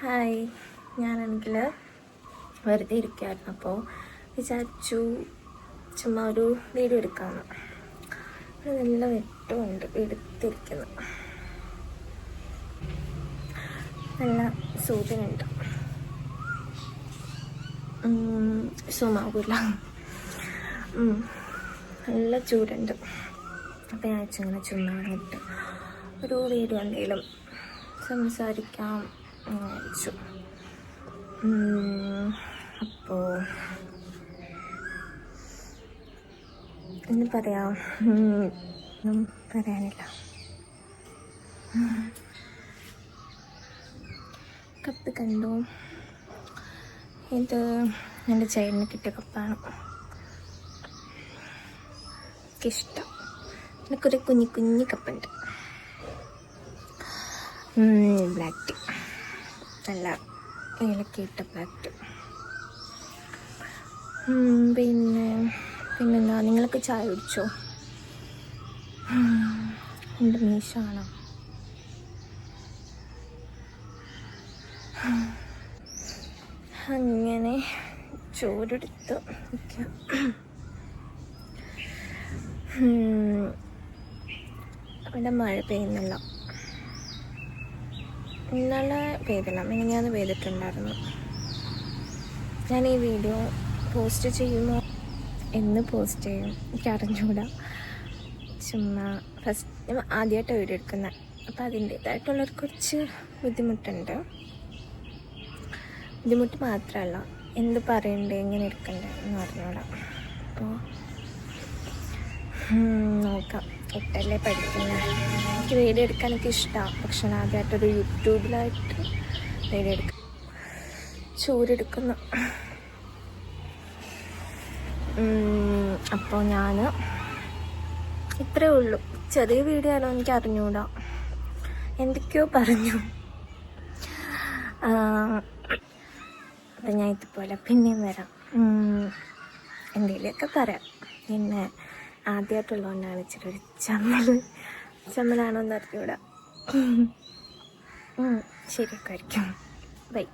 Hi, ഞാനാണെങ്കിൽ വെറുതെ ഇരിക്കുകയായിരുന്നു. അപ്പോൾ വിചാരിച്ചു ചുമ്മാ ഒരു വീഡിയോ എടുക്കാമെന്ന്. നല്ല വെട്ടമുണ്ട് എടുത്തിരിക്കുന്നു, നല്ല സൂര്യനുണ്ട്. സുമാവില്ല, നല്ല ചൂടുണ്ട്. അപ്പോൾ ഞാൻ ഇങ്ങനെ ചുമ്മാ വന്നിട്ട് ഒരു വീഡിയോ എന്തെങ്കിലും സംസാരിക്കാം എന്ന് വിചാരിച്ചു. അപ്പോൾ എന്ന് പറയാം, ഒന്നും പറയാനില്ല. കപ്പ് കണ്ടു, ഇത് എൻ്റെ ചേട്ടന് കിട്ടിയ കപ്പാണ്. എനിക്കിഷ്ടം. എനിക്കൊരു കുഞ്ഞു കപ്പുണ്ട്, ബ്ലാക്ക് ടീ, നല്ല ഏലക്കയിട്ട ബ്ലാക്ക് ടീ. പിന്നെന്താ, നിങ്ങളൊക്കെ ചായ കുടിച്ചോ? എൻ്റെ മീശാണോ? അങ്ങനെ ചോറെടുത്ത് നിൽക്കാം. അവിടെ മഴ പെയ്യുന്നില്ല. ഇന്നലെ പെയ്തില്ല, മിനിഞ്ഞാന്ന് പെയ്തിട്ടുണ്ടായിരുന്നു. ഞാൻ ഈ വീഡിയോ പോസ്റ്റ് ചെയ്യുമോ എന്ന് പോസ്റ്റ് ചെയ്യും എനിക്കറിഞ്ഞൂടാ. ചുമ്മാ ഫസ്റ്റ് ആദ്യമായിട്ട് വീഡിയോ എടുക്കുന്നത്, അപ്പോൾ അതിൻ്റേതായിട്ടുള്ളൊരു കുറച്ച് ബുദ്ധിമുട്ട് മാത്രമല്ല, എന്ത് പറയണ്ടേ എങ്ങനെ എടുക്കണ്ടേ എന്ന് അറിഞ്ഞൂടാ. അപ്പോൾ നോക്കാം. എട്ടല്ലേ പഠിക്കുന്നത്. എനിക്ക് വീഡിയോ എടുക്കാനൊക്കെ ഇഷ്ടമാണ്, പക്ഷെ ഞാൻ ആദ്യമായിട്ടൊരു യൂട്യൂബിലായിട്ട് വീഡിയോ എടുക്കും. ചൂരെടുക്കുന്നു. അപ്പോൾ ഞാൻ ഇത്രയേ ഉള്ളൂ. ചെറിയ വീഡിയോ ആണോ എനിക്ക് അറിഞ്ഞൂടാ, എന്തൊക്കെയോ പറഞ്ഞു. അപ്പം ഞാൻ ഇതുപോലെ പിന്നെയും വരാം, എന്തെങ്കിലുമൊക്കെ പറയാം. പിന്നെ ആദ്യമായിട്ടുള്ളതുകൊണ്ടാണ് ഇച്ചിരി ഒരു ചമ്മലാണോ എന്ന് അറിഞ്ഞൂടാ. ശരിയൊക്കെ ആയിരിക്കും. ബൈ.